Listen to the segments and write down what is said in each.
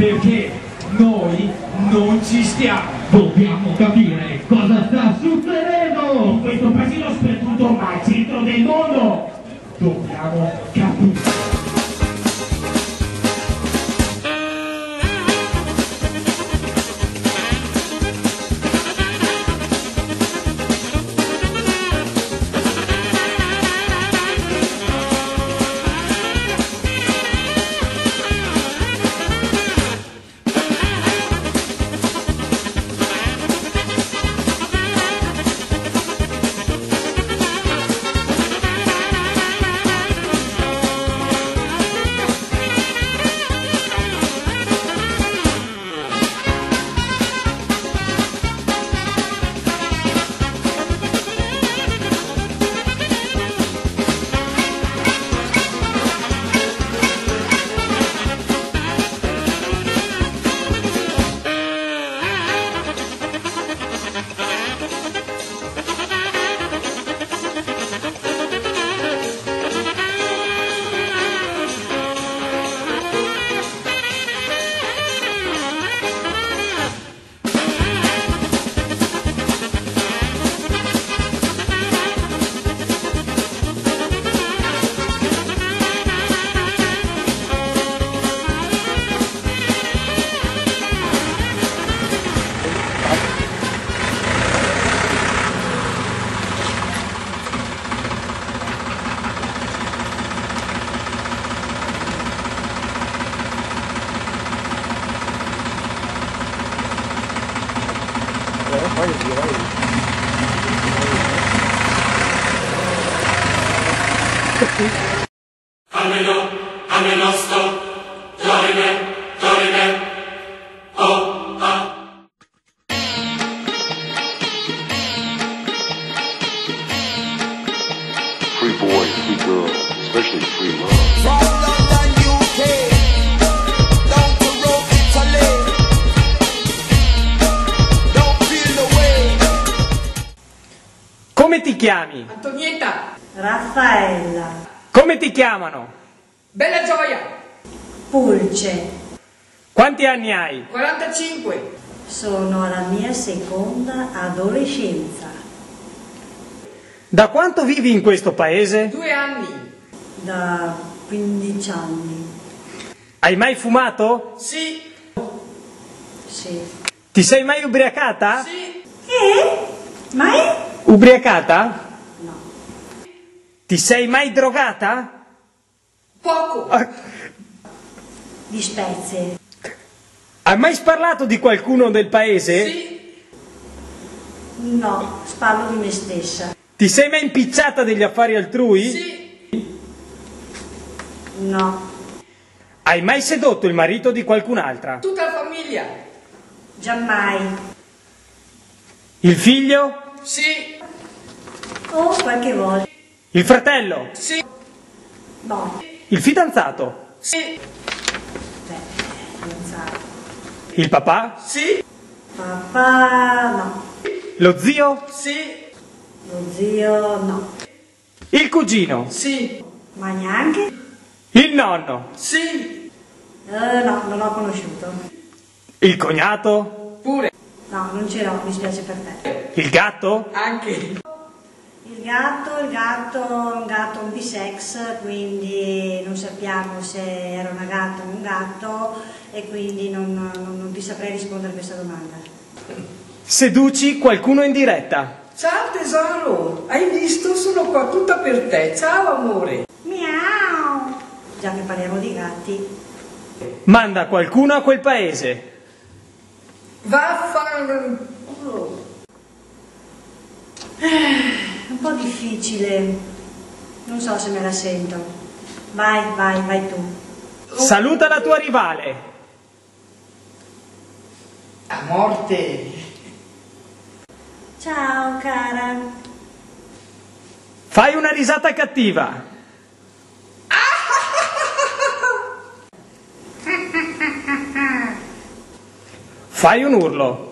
perché noi non ci stiamo. Dobbiamo capire cosa sta succedendo In questo paesino sperduto, ma al centro del mondo. Dobbiamo capire. Almeno sto, dorime, oh, ah. Free boy, free girl, especially free love. From London, UK, down to Rome, Italy. Don't feel the way. Come ti chiami? Antonietta, Raffaella, Come ti chiamano? Bella Gioia, Pulce, Quanti anni hai? 45, sono alla mia seconda adolescenza, Da quanto vivi in questo paese? 2 anni, da 15 anni, Hai mai fumato? sì, sì. Ti sei mai ubriacata? sì, Mai? Ubriacata? No. Ti sei mai drogata? poco, Di spezie? Hai mai sparlato di qualcuno del paese? sì, No, parlo di me stessa. Ti sei mai impicciata degli affari altrui? sì, No, Hai mai sedotto il marito di qualcun'altra? tutta la famiglia, giammai. Il figlio? sì, O qualche volta. Il fratello? sì, No, Il fidanzato? sì, fidanzato. Il papà? sì, Papà, no. Lo zio? sì, Lo zio, no. Il cugino? sì, Ma neanche? Il nonno? sì, No, non l'ho conosciuto. Il cognato? pure, No, non ce l'ho, mi spiace per te. Il gatto? anche, Il gatto è un gatto un bisex, quindi non sappiamo se era una gatta o un gatto e quindi non ti saprei rispondere a questa domanda. Seduci qualcuno in diretta? ciao tesoro, hai visto? Sono qua tutta per te, ciao amore, Miau! Già che parliamo di gatti. Manda qualcuno a quel paese. vaffanculo, Un po' difficile, non so se me la sento. Vai tu. Saluta la tua rivale. a morte, Ciao cara. Fai una risata cattiva. Fai un urlo.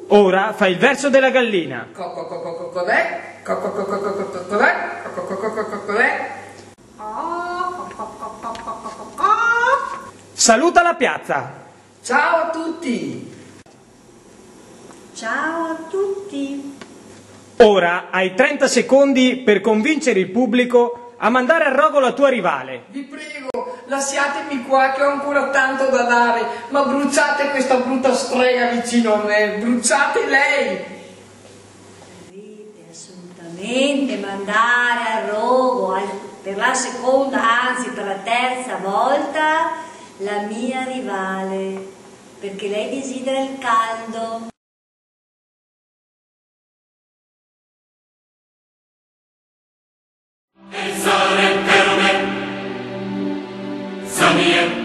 Ora fai il verso della gallina. cos'è? Cos'è? Saluta la piazza. Ciao a tutti! Ciao a tutti. Ora hai 30 secondi per convincere il pubblico a mandare al rogo la tua rivale. Vi prego, lasciatemi qua che ho ancora tanto da dare, ma bruciate questa brutta strega vicino a me, bruciate lei! Dovete assolutamente mandare al rogo per la seconda, anzi per la terza volta, la mia rivale, perché lei desidera il caldo. El sole per me, Samir.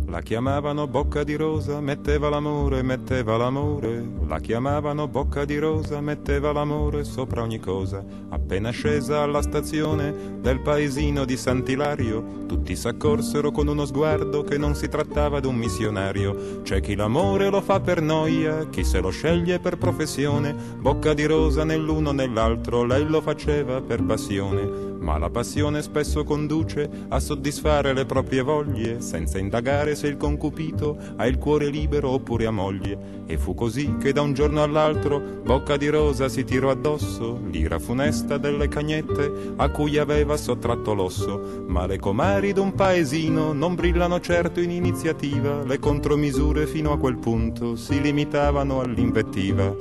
La chiamavano Bocca di Rosa, metteva l'amore, metteva l'amore. La chiamavano Bocca di Rosa, metteva l'amore sopra ogni cosa. Appena scesa alla stazione del paesino di Sant'Ilario, tutti s'accorsero con uno sguardo che non si trattava d'un missionario. C'è chi l'amore lo fa per noia, chi se lo sceglie per professione. Bocca di Rosa nell'uno nell'altro, lei lo faceva per passione. Ma la passione spesso conduce a soddisfare le proprie voglie, senza indagare se il concupito ha il cuore libero oppure ha moglie. E fu così che da un giorno all'altro Bocca di Rosa si tirò addosso l'ira funesta delle cagnette a cui aveva sottratto l'osso. Ma le comari d'un paesino non brillano certo in iniziativa, le contromisure fino a quel punto si limitavano all'invettiva.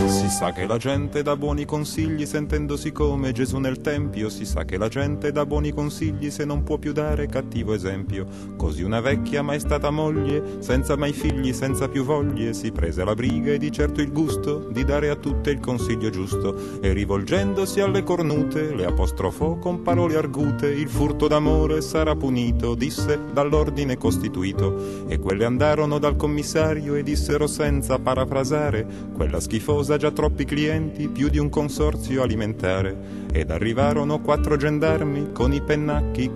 Si sa che la gente dà buoni consigli sentendosi come Gesù nel Tempio, si sa che la gente dà buoni consigli se non può più dare cattivo esempio. Così una vecchia mai stata moglie, senza mai figli, senza più voglie, si prese la briga e di certo il gusto di dare a tutte il consiglio giusto. E rivolgendosi alle cornute le apostrofò con parole argute: il furto d'amore sarà punito, disse, dall'ordine costituito. E quelle andarono dal commissario e dissero senza parafrasare: quella schifosa già troppi clienti, più di un consorzio alimentare. Ed arrivarono 4 gendarmi con i pennacchi,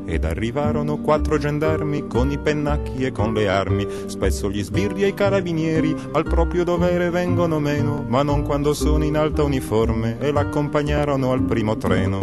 ed arrivarono 4 gendarmi con i pennacchi e con le armi. Spesso gli sbirri e i carabinieri al proprio dovere vengono meno, ma non quando sono in alta uniforme, e l'accompagnarono al primo treno.